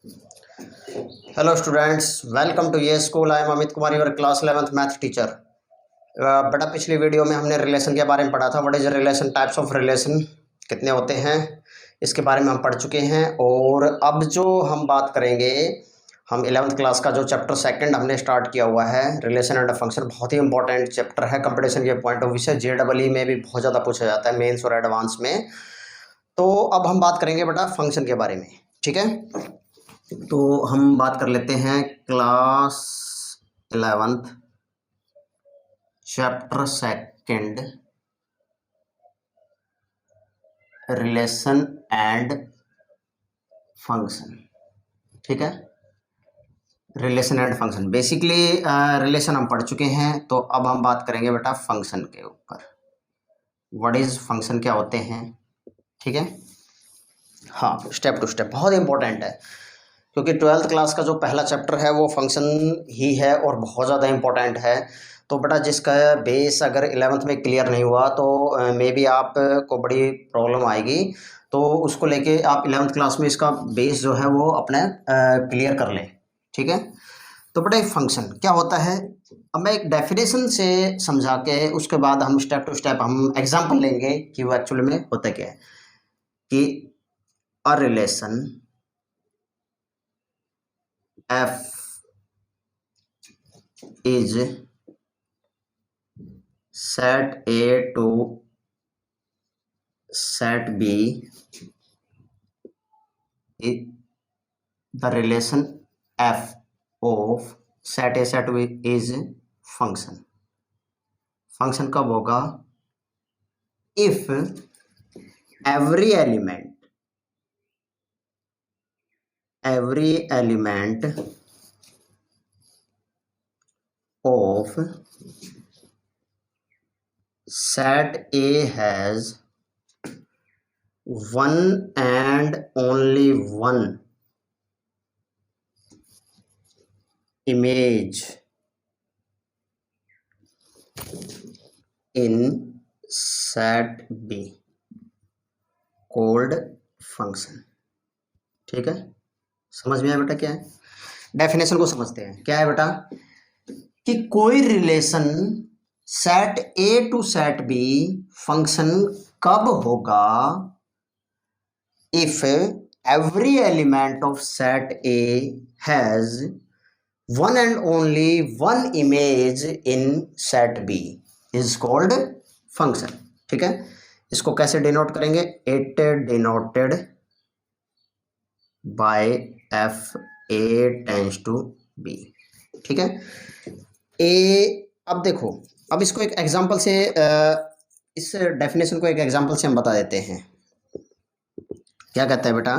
Hello students, welcome to ये school. I am Amit Kumar, your class 11th math teacher. बेटा, पिछली video में हमने रिलेशन के बारे में पढ़ा था। What is relation, types of relation कितने होते हैं, इसके बारे में हम पढ़ चुके हैं। और अब जो हम बात करेंगे, हम 11th क्लास का जो चैप्टर सेकंड हमने स्टार्ट किया हुआ है, रिलेशन एंड फंक्शन, बहुत ही इंपॉर्टेंट चैप्टर है कंपटीशन के पॉइंट ऑफ व्यू से। JEE में भी बहुत ज़्यादा पूछा जाता है, मेंस और एडवांस में। तो अब हम बात करेंगे बेटा फंक्शन के बारे में, ठीक है। तो हम बात कर लेते हैं class 11th chapter second, relation and function, ठीक है। Relation and function, basically relation हम पढ़ चुके हैं। तो अब हम बात करेंगे बेटा फंक्शन के ऊपर। व्हाट इज फंक्शन, क्या होते हैं, ठीक है। हाँ, स्टेप टू स्टेप बहुत इंपॉर्टेंट है, क्योंकि 12th क्लास का जो पहला चैप्टर है वो फंक्शन ही है और बहुत ज़्यादा इंपॉर्टेंट है। तो बेटा जिसका बेस अगर 11th में क्लियर नहीं हुआ तो मे बी आप को बड़ी प्रॉब्लम आएगी। तो उसको लेके आप 11th क्लास में इसका बेस जो है वो अपने क्लियर कर लें, ठीक है। तो बेटा फंक्शन क्या होता है, अब मैं एक डेफिनेशन से समझा के उसके बाद हम स्टेप टू स्टेप हम एग्जाम्पल लेंगे कि वो एक्चुअली में होता क्या है। कि a relation F is set A to set B, the relation F of set A set B is function. Function कब होगा? If every element of set A has one and only one image in set B called function, ठीक है। समझ में आया बेटा क्या है? डेफिनेशन को समझते हैं। क्या है बेटा कि कोई relation set A to set B function कब होगा? If every element of set A has one and only one image in set B is called function, ठीक है। इसको कैसे डिनोट करेंगे? It denoted by F A tends to B, ठीक है। ए, अब देखो, अब इसको एक एग्जांपल से इस डेफिनेशन को एक एग्जांपल से हम बता देते हैं। क्या कहता है बेटा?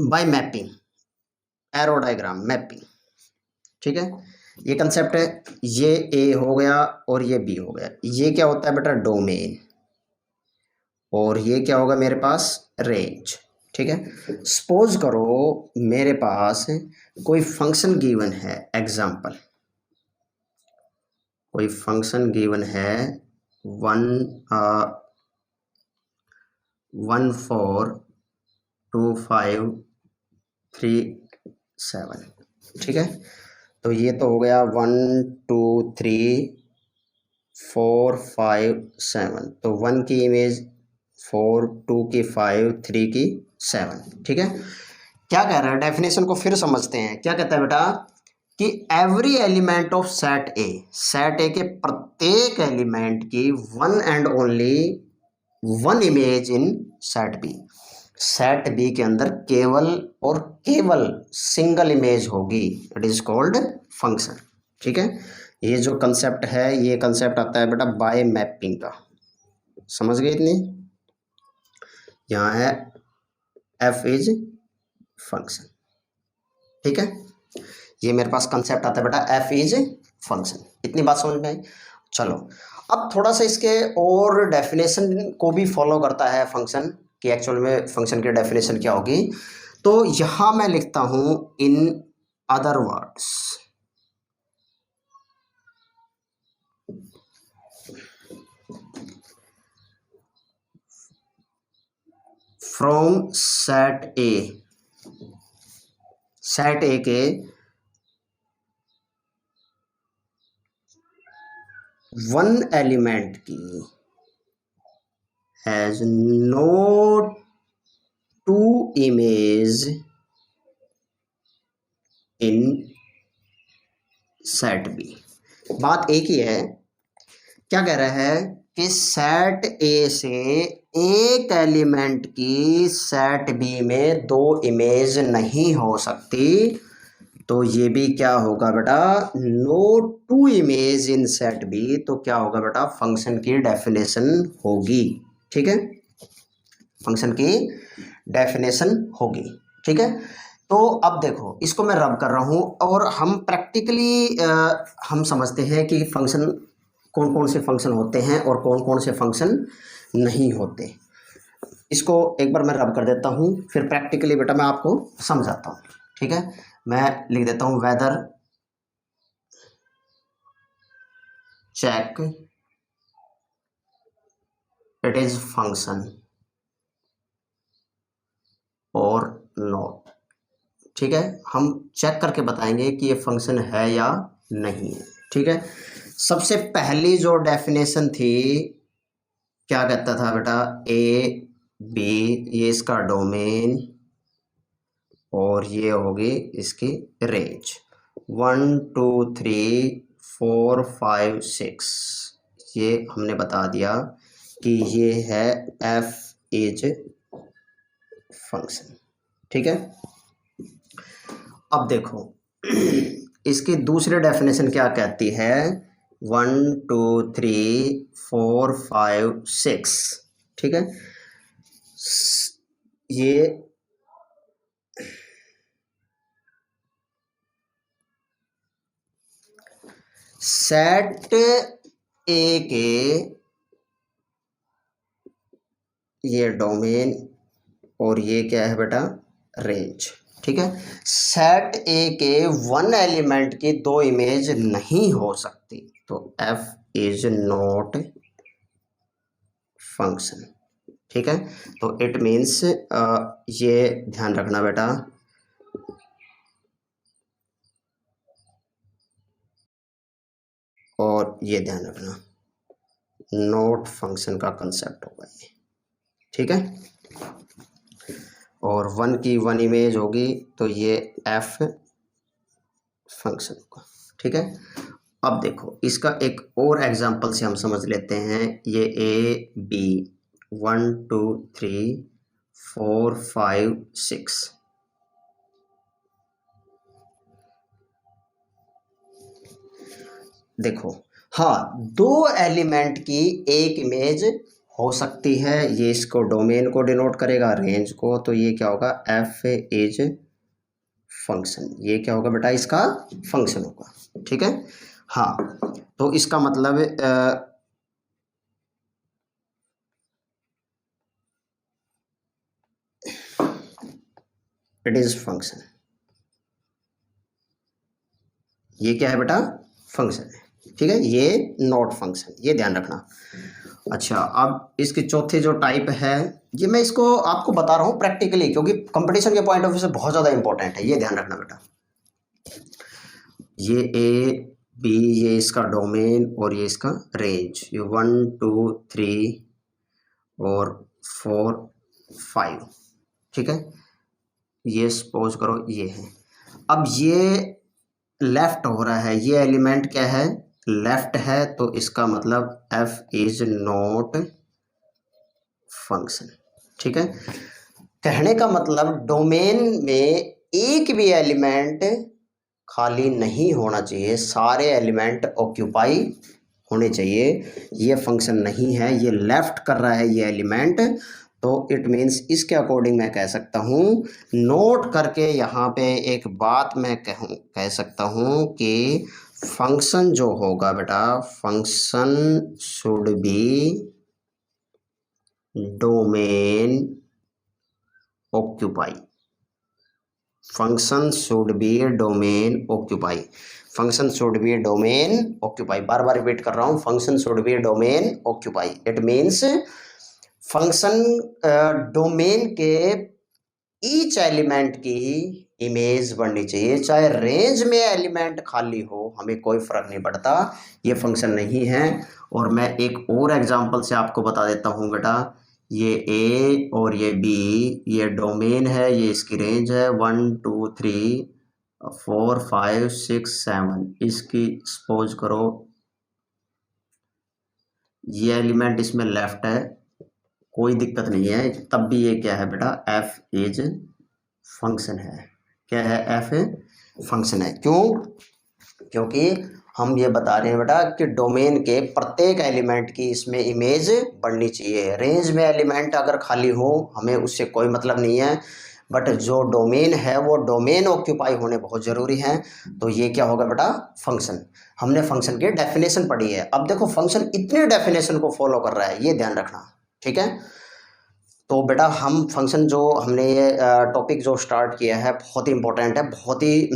By mapping, arrow diagram mapping, ठीक है। ये कंसेप्ट है। ये ए हो गया और ये बी हो गया। ये क्या होता है बेटा? डोमेन। और ये क्या होगा मेरे पास? रेंज, ठीक है। सपोज करो मेरे पास कोई फंक्शन गिवन है, एग्जांपल कोई फंक्शन गिवन है 1 4 2 5 3 7, ठीक है। तो ये तो हो गया 1 2 3 4 5 7। तो 1 की इमेज 4, 2 की 5, 3 की 7, ठीक है। क्या कह रहा है? डेफिनेशन को फिर समझते हैं। क्या कहता है बेटा कि every element of set A के प्रत्येक एलिमेंट की one and only one image in set B के अंदर केवल और केवल सिंगल इमेज होगी, इट इज कॉल्ड फंक्शन, ठीक है। ये जो कंसेप्ट है, ये कंसेप्ट आता है बेटा बाय मैपिंग का। समझ गए इतनी? यहाँ है एफ इज फंक्शन, ठीक है। ये मेरे पास कंसेप्ट आता है बेटा एफ इज फंक्शन। इतनी बात समझ में आई? चलो अब थोड़ा सा इसके और डेफिनेशन को भी फॉलो करता है फंक्शन कि एक्चुअल में फंक्शन की डेफिनेशन क्या होगी। तो यहां मैं लिखता हूं in other words, from set A set A के वन एलिमेंट की has no two image in set B. बात एक ही है, क्या कह रहा है कि सेट ए से एक एलिमेंट की सेट बी में दो इमेज नहीं हो सकती, तो ये भी क्या होगा बेटा, no two image in set B, तो क्या होगा बेटा, फंक्शन की डेफिनेशन होगी। ठीक है, फंक्शन की डेफिनेशन होगी। ठीक है, तो अब देखो इसको मैं रब कर रहा हूँ और हम प्रैक्टिकली हम समझते हैं कि फंक्शन कौन कौन से फंक्शन होते हैं और कौन कौन से फंक्शन नहीं होते। इसको एक बार मैं रब कर देता हूँ, फिर प्रैक्टिकली बेटा मैं आपको समझाता हूँ। ठीक है, मैं लिख देता हूँ whether check it is function और नॉट। ठीक है, हम चेक करके बताएंगे कि ये फंक्शन है या नहीं है। ठीक है, सबसे पहली जो डेफिनेशन थी, क्या कहता था बेटा, ए बी, ये इसका डोमेन और ये होगी इसकी रेंज। 1 2 3 4 5 6, ये हमने बता दिया कि ये है एफ इज फंक्शन। ठीक है, अब देखो इसकी दूसरी डेफिनेशन क्या कहती है, 1 2 3 4 5 6। ठीक है, ये सेट ए के ये डोमेन और ये क्या है बेटा, रेंज। ठीक है, सेट ए के वन एलिमेंट की दो इमेज नहीं हो सकती, तो एफ इज नॉट फंक्शन। ठीक है, तो इट मीन्स ये ध्यान रखना बेटा, और ये ध्यान रखना, नॉट फंक्शन का कंसेप्ट होगा ये। ठीक है, और वन की वन इमेज होगी तो ये एफ फंक्शन होगा। ठीक है, अब देखो इसका एक और एग्जांपल से हम समझ लेते हैं, ये ए बी 1 2 3 4 5 6, देखो हाँ, दो एलिमेंट की एक इमेज हो सकती है, ये इसको डोमेन को डिनोट करेगा, रेंज को, तो ये क्या होगा, एफ इज फंक्शन। ये क्या होगा बेटा, इसका फंक्शन होगा। ठीक है, हाँ, तो इसका मतलब इट इज फंक्शन। ये क्या है बेटा, फंक्शन है। ठीक है, ये नॉट फंक्शन, ये ध्यान रखना। अच्छा, अब इसकी चौथी जो टाइप है, ये मैं इसको आपको बता रहा हूँ प्रैक्टिकली, क्योंकि कंपटीशन के पॉइंट ऑफ व्यू से बहुत ज़्यादा इंपॉर्टेंट है, ये ध्यान रखना बेटा। ये ए बी, ये इसका डोमेन और ये इसका रेंज, ये 1 2 3 और 4 5। ठीक है, ये सपोज करो ये है। अब ये लेफ्ट हो रहा है, ये एलिमेंट क्या है, लेफ्ट है, तो इसका मतलब एफ इज नॉट फंक्शन। ठीक है, कहने का मतलब डोमेन में एक भी एलिमेंट खाली नहीं होना चाहिए, सारे एलिमेंट ऑक्यूपाई होने चाहिए। ये फंक्शन नहीं है, ये लेफ्ट कर रहा है ये एलिमेंट, तो इट मीन्स इसके अकॉर्डिंग मैं कह सकता हूँ, नोट करके यहाँ पे एक बात मैं कह सकता हूँ कि फंक्शन जो होगा बेटा, function should be domain occupy. Function should be domain occupy, function should be domain occupy. Bar bar repeat कर रहा हूँ, function should be domain occupy. It means function domain के ईच एलिमेंट की इमेज बननी चाहिए, चाहे रेंज में element खाली हो, हमें कोई फर्क नहीं पड़ता, ये फंक्शन नहीं है। और मैं एक और एग्जांपल से आपको बता देता हूँ बेटा, ये ए और ये बी, ये डोमेन है, ये इसकी रेंज है 1 2 3 4 5 6 7, इसकी सपोज करो ये एलिमेंट इसमें लेफ्ट है, कोई दिक्कत नहीं है, तब भी ये क्या है बेटा, एफ इज फंक्शन है। क्या है, एफ फंक्शन है। क्यों? क्योंकि हम ये बता रहे हैं बेटा कि डोमेन के प्रत्येक एलिमेंट की इसमें इमेज बढ़नी चाहिए। रेंज में एलिमेंट अगर खाली हो हमें उससे कोई मतलब नहीं है, बट जो डोमेन है वो डोमेन ऑक्यूपाई होने बहुत ज़रूरी है। तो ये क्या होगा बेटा, फंक्शन। हमने फंक्शन की डेफिनेशन पढ़ी है। अब देखो फंक्शन इतनी डेफिनेशन को फॉलो कर रहा है, ये ध्यान रखना, ठीक है। तो बेटा हम फंक्शन जो हमने ये टॉपिक जो स्टार्ट किया है बहुत ही इंपॉर्टेंट है, बहुत ही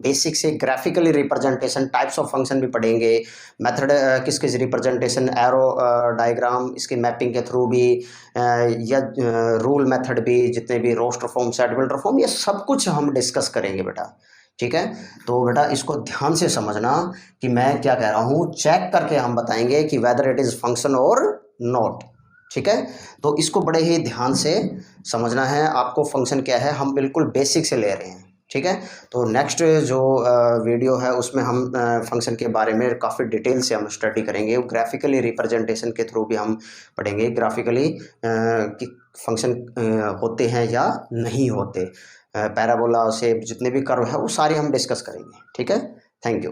बेसिक से graphically representation, types of function भी पढ़ेंगे, मेथड किस किस रिप्रेजेंटेशन, एरो डायग्राम, इसकी मैपिंग के थ्रू भी, या रूल मेथड भी, जितने भी roster form, set builder form, ये सब कुछ हम डिस्कस करेंगे बेटा, ठीक है। तो बेटा इसको ध्यान से समझना कि मैं क्या कह रहा हूँ, चेक करके हम बताएंगे कि वेदर इट इज़ फंक्शन और नॉट, ठीक है। तो इसको बड़े ही ध्यान से समझना है आपको, फंक्शन क्या है हम बिल्कुल बेसिक से ले रहे हैं, ठीक है। तो नेक्स्ट जो वीडियो है उसमें हम फंक्शन के बारे में काफ़ी डिटेल से हम स्टडी करेंगे, ग्राफिकली रिप्रेजेंटेशन के थ्रू भी हम पढ़ेंगे ग्राफिकली कि फंक्शन होते हैं या नहीं होते, पैराबोला से जितने भी कर्व है वो सारे हम डिस्कस करेंगे, ठीक है। Thank you.